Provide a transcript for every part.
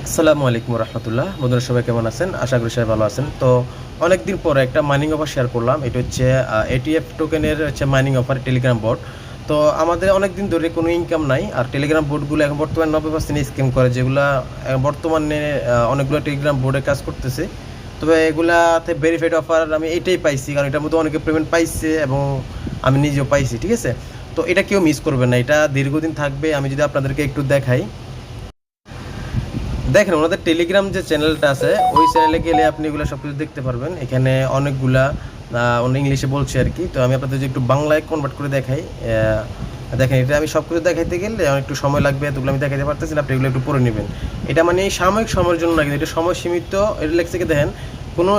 আসসালামু আলাইকুম রহমতুল্লাহ। বন্ধুরা সবাই কেমন আছেন? আশা করি সবাই ভালো আছেন। তো অনেকদিন পরে একটা মাইনিং অফার শেয়ার করলাম। এটা হচ্ছে এটিএফ টোকেনের হচ্ছে মাইনিং অফার টেলিগ্রাম বোর্ড। তো আমাদের অনেক দিন ধরে কোনো ইনকাম নাই, আর টেলিগ্রাম বোর্ডগুলো এখন বর্তমানে 90% স্ক্যাম করে, যেগুলা বর্তমানে অনেকগুলো টেলিগ্রাম বোর্ডে কাজ করতেছে। তবে এগুলাতে ভেরিফাইড অফার আমি এইটাই পাইছি, কারণ এটার মধ্যে অনেকে পেমেন্ট পাইছে এবং আমি নিজেও পাইছি। ঠিক আছে, তো এটা কেউ মিস করবেন না, এটা দীর্ঘদিন থাকবে। আমি যদি আপনাদেরকে একটু দেখাই, দেখেন ওনাদের টেলিগ্রাম যে চ্যানেলটা আছে, ওই চ্যানেলে গেলে আপনি এগুলো সব কিছু দেখতে পারবেন। এখানে অনেকগুলা অন্য ইংলিশে বলছি আর কি। তো আমি আপনাদের যদি একটু বাংলায় কনভার্ট করে দেখাই, দেখেন এটা আমি সব কিছু দেখাইতে গেলে অনেক একটু সময় লাগবে, এতগুলো আমি দেখাইতে পারতেছি না, আপনি এগুলো একটু পড়ে নেবেন। এটা মানে সাময়িক সময়ের জন্য না, কিন্তু এটা সময় সীমিত। এটা লেখছে কি দেখেন, কোনো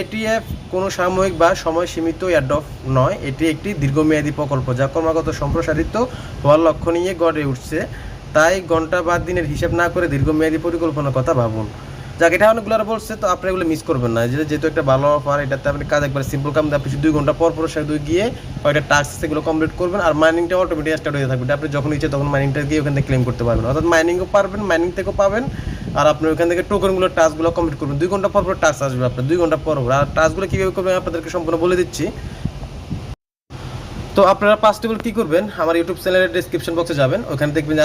এটিএফ কোনো সাময়িক বা সময় সীমিত এয়ারড্রপ নয়, এটি একটি দীর্ঘমেয়াদী প্রকল্প যা ক্রমাগত সম্প্রসারিত হওয়ার লক্ষ্য নিয়ে গড়ে উঠছে। তাই ঘন্টা বা দিনের হিসাব না করে দীর্ঘমেয়াদী পরিকল্পনার কথা ভাবুন। যাক, এটা অনেকগুলো আর বলছে, তো আপনি এগুলো মিস করবেন না। যেহেতু একটা ভালো অফার, এটাতে আপনি কাজ একবার সিম্পল কাম, আপনি 2 ঘন্টা পর পর সে গিয়ে কয়েকটা টাস্ক সেগুলো কমপ্লিট করবেন, আর মাইনিংটা অটোমেটিক স্টার্ট হয়ে থাকবে। আপনি যখন ইচ্ছে তখন মাইনিংটা গিয়ে ওখান থেকে ক্লেম করতে পারবেন, অর্থাৎ মাইনিংও পারবেন, মাইনিং থেকেও পাবেন। আর আপনি ওখান থেকে টোকেনগুলো টাস্কগুলো কমপ্লিট করবেন। 2 ঘন্টা পর পর টাস্ক আসবে আপনার, 2 ঘন্টা পর পর। আর টাস্কগুলো কীভাবে করবেন আপনাদেরকে সম্পূর্ণ বলে দিচ্ছি। তো আপনারা ফার্স্ট অফ অল কী করবেন, আমার ইউটিউব চ্যানেলের ডিসক্রিপশন বক্সে যাবেন, ওখানে দেখবেন যে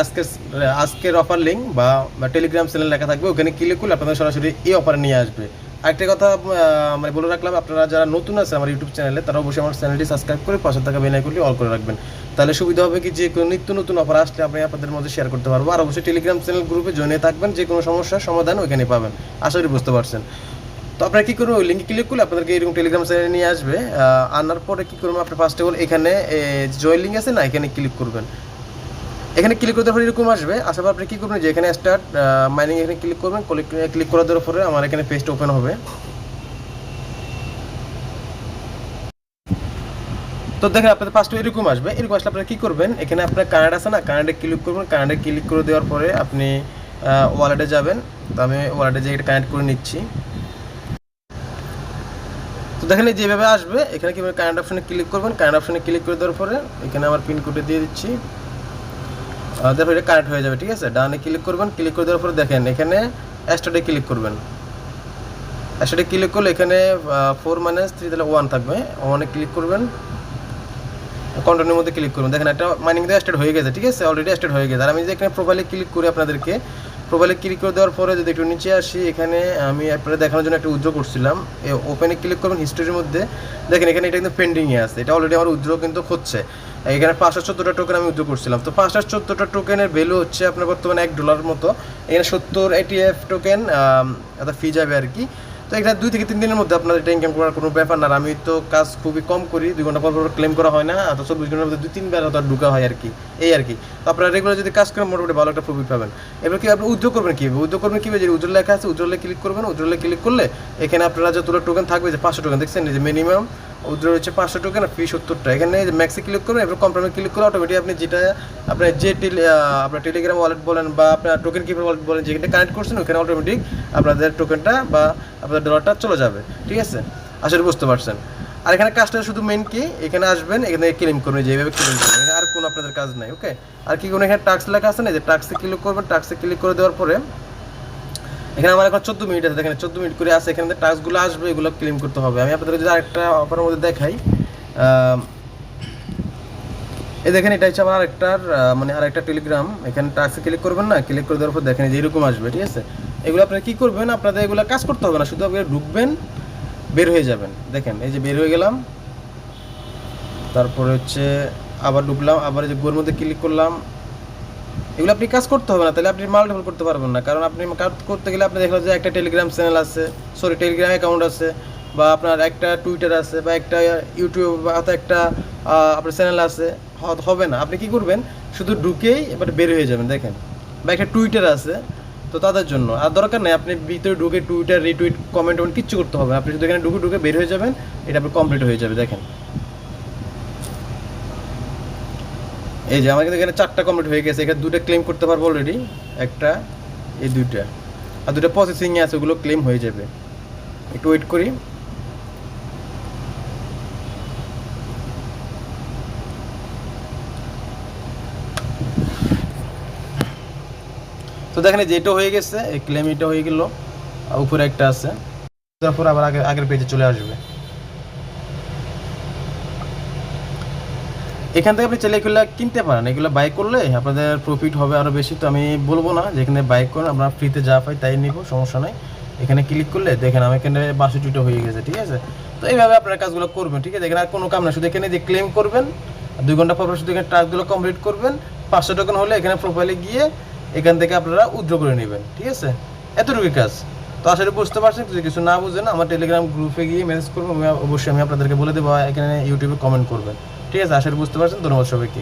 আজকের অফার লিঙ্ক বা টেলিগ্রাম চ্যানেল লেখা থাকবে, ওখানে ক্লিক করলে আপনাদের সরাসরি এই অফারে নিয়ে আসবে। আরেকটা কথা মানে বলে রাখলাম, আপনারা যারা নতুন আছে আমার ইউটিউব চ্যানেলে, তারা অবশ্যই আমার চ্যানেলটি সাবস্ক্রাইব করে পাশে থাকা বেল আইকনটি অল করে রাখবেন। তাহলে সুবিধা হবে কি, যে কোনো নিত্য নতুন অফার আসলে আপনি আপনাদের মধ্যে শেয়ার করতে পারবো। আর অবশ্যই টেলিগ্রাম চ্যানেল গ্রুপে জয়েন থাকবেন, যে কোনো সমস্যার সমাধান ওইখানে পাবেন। আশা করি বুঝতে পারছেন। তো আপনারা কী করবেন, ওই লিঙ্কে ক্লিক করলে আপনাদেরকে এরকম টেলিগ্রাম চ্যানেলে নিয়ে আসবে। আনার পরে কী করবেন, আপনি ফার্স্ট অফ অল এখানে জয়েন লিঙ্ক আছে না, এখানে ক্লিক করবেন। এখানে ক্লিক করতে পরে এরকম আসবে, আসার পর আপনি কী করবেন, যে এখানে স্টার্ট মাইনিং এখানে ক্লিক করবেন। ক্লিক করার দেওয়ার পরে আমার এখানে পেজটা ওপেন হবে। তো দেখেন আপনাদের ফার্স্টে এরকম আসবে। এরকম আসলে আপনারা কী করবেন, এখানে আপনার কানাডা আছে না, কানাডা ক্লিক করবেন। কানাডা ক্লিক করে দেওয়ার পরে আপনি ওয়ালেটে যাবেন। তো আমি ওয়ালেটে যেয়ে এটা কানেক্ট করে নিচ্ছি। তো দেখেন যেভাবে আসবে, এখানে কীভাবে কারেন্ট অপশনে ক্লিক করবেন। কারেন্ট অপশনে ক্লিক করে দেওয়ার পরে এখানে আমার পিন কোডে দিয়ে দিচ্ছি, তারপর এটা কারেক্ট হয়ে যাবে। ঠিক আছে, ডানে ক্লিক করবেন। ক্লিক করে দেওয়ার পরে দেখেন এখানে স্টার্টে ক্লিক করবেন। স্টার্টে ক্লিক করলে এখানে 4 - 3 তাহলে 1 থাকবে, 1-এ ক্লিক করবেন। কন্টিনিউর মধ্যে ক্লিক করবেন। দেখেন একটা মাইনিং দিয়ে স্টার্ট হয়ে গেছে। ঠিক আছে, অলরেডি স্টার্ট হয়ে গেছে। আর আমি যদি এখানে প্রোফাইলে ক্লিক করি, আপনাদেরকে প্রোফাইলে ক্লিক করে দেওয়ার পরে যদি একটু নিচে আসি, এখানে আমি আপনাদের দেখানোর জন্য একটা উইথড্র করছিলাম। ওপেনে ক্লিক করবেন, হিস্ট্রির মধ্যে দেখেন এখানে এটা কিন্তু পেন্ডিংয়ে আছে। এটা অলরেডি আমার উইথড্র কিন্তু হচ্ছে। এখানে 514টা টোকেন আমি উইথড্র করছিলাম। তো 514টা টোকেনের ভ্যালু হচ্ছে আপনার বর্তমানে $1 মতো। এখানে 70 এটিএফ টোকেন একটা ফি যাবে আর কি। তো এটা 2 থেকে 3 দিনের মধ্যে আপনার এটা ইনকাম করার কোনো ব্যাপার না। আমি তো কাজ খুবই কম করি, 2 ঘন্টা পর পর ক্লেম করা হয় না, অথচ 24 ঘন্টার মধ্যে 2-3 বার হয়তো ঢুকা হয় আর কি, এই আর কি। তো আপনারা রেগুলার যদি কাজ করেন মোটামুটি ভালো একটা প্রফিট পাবেন। এবার কি আপনি উইথড্র করবেন কীভাবে, উইথড্র করবেন কীভাবে, যে উইথড্র লেখা আছে, উইথড্রলে ক্লিক করবেন। উইথড্রলে ক্লিক করলে এখানে আপনারা যতটা টোকেন থাকবে, যে 500 টোকেন দেখছেন, যে মিনিমাম উইথড্র হচ্ছে 500 টোকেন, আর ফি 70টা। এখানে ম্যাক্সে ক্লিক করবেন, এবার কনফার্মে ক্লিক করে অটোমেটিক আপনি যেটা আপনার যে আপনার টেলিগ্রাম ওয়ালেট বলেন বা আপনার টোকেন কিপার ওয়ালেট বলেন, যেখানে কানেক্ট করছেন, ওখানে অটোমেটিক আপনাদের টোকেনটা বা আপনাদের ডলারটা চলে যাবে। ঠিক আছে, আসলে বুঝতে পারছেন। আর এখানে কাজটা শুধু মেন কি, এখানে আসবেন, এখানে ক্লেম করবেন, যেভাবে ক্লেম করবেন, আর কোনো আপনাদের কাজ নাই। ওকে, আর কি কোনো এখানে টাস্ক লেখা আছে না, যে টাস্কে ক্লিক করবেন। টাস্কে ক্লিক করে দেওয়ার পরে এখানে আমার এখন 14 মিনিট আছে, দেখেন 14 মিনিট করে আছে। এখানে টাস্কগুলো আসবে, এগুলো ক্লেম করতে হবে। আমি আপনাদের যদি আরেকটা অফারের মধ্যে দেখাই, এই দেখেন এটা হচ্ছে আমার আরেকটার মানে আরেকটা টেলিগ্রাম। এখানে টাস্কে ক্লিক করবেন না, ক্লিক করে দেওয়ার পর দেখেন যে এরকম আসবে। ঠিক আছে, এগুলো আপনারা কী করবেন, আপনাদের এগুলো কাজ করতে হবে না, শুধু আপনি ঢুকবেন, বের হয়ে যাবেন। দেখেন এই যে বের হয়ে গেলাম, তারপরে হচ্ছে আবার ঢুকলাম, আবার এই যে গোর মধ্যে ক্লিক করলাম। এগুলো আপনি কাজ করতে হবে না, তাহলে আপনি মাল্টিপল করতে পারবেন না। কারণ আপনি কাজ করতে গেলে আপনি দেখলেন যে একটা টেলিগ্রাম চ্যানেল আছে, সরি টেলিগ্রাম অ্যাকাউন্ট আছে, বা আপনার একটা টুইটার আছে, বা একটা ইউটিউব বা একটা আপনার চ্যানেল আছে, হবে না। আপনি কি করবেন, শুধু ঢুকেই এবার বের হয়ে যাবেন। দেখেন, বা একটা টুইটার আছে, তো তাদের জন্য আর দরকার নেই আপনি ভিতরে ঢুকে টুইটার রিটুইট কমেন্ট কিচ্ছু করতে হবে। আপনি শুধু এখানে ঢুকে ঢুকে বের হয়ে যাবেন, এটা আপনার কমপ্লিট হয়ে যাবে। দেখেন এই যে আমার কিন্তু এখানে 4টা কমপ্লিট হয়ে গেছে। এখানে 2টা ক্লেম করতে পারবো অলরেডি, একটা এই 2টা, আর 2টা প্রসেসিংয়ে আছে, ওগুলো ক্লেম হয়ে যাবে। একটু ওয়েট করি। তো দেখেন যে এটা হয়ে গেছে, এই ক্লেম এটা হয়ে গেল, উপরে একটা আছে, তারপর আবার আগের পেজে চলে আসবে। এখান থেকে আপনি চাইলে এগুলো কিনতে পারেন, এগুলো বাই করলে আপনাদের প্রফিট হবে আরও বেশি। তো আমি বলবো না যে এখানে বাই করেন, আমরা ফ্রিতে যা পাই তাই নিব, সমস্যা নাই। এখানে ক্লিক করলে দেখেন আমি এখানে 62টা হয়ে গেছে, ঠিক আছে। তো এইভাবে আপনারা কাজগুলো করবেন, ঠিক আছে। এখানে আর কোনো কাম না, শুধু এখানে যে ক্লেম করবেন, 2 ঘন্টা পর শুধু এখানে টাস্কগুলো কমপ্লিট করবেন। 500 টোকেন হলে এখানে প্রোফাইলে গিয়ে এখান থেকে আপনারা উইথড্র করে নেবেন, ঠিক আছে। এতটুকুই কাজ। তো আসলে বুঝতে পারছেন, যদি কিছু না বুঝেন আমার টেলিগ্রাম গ্রুপে গিয়ে মেসেজ করবেন, অবশ্যই আমি আপনাদেরকে বলে দেবো, এখানে ইউটিউবে কমেন্ট করবেন, ঠিক আছে। আসলে বুঝতে পারছেন। ধন্যবাদ সবাইকে।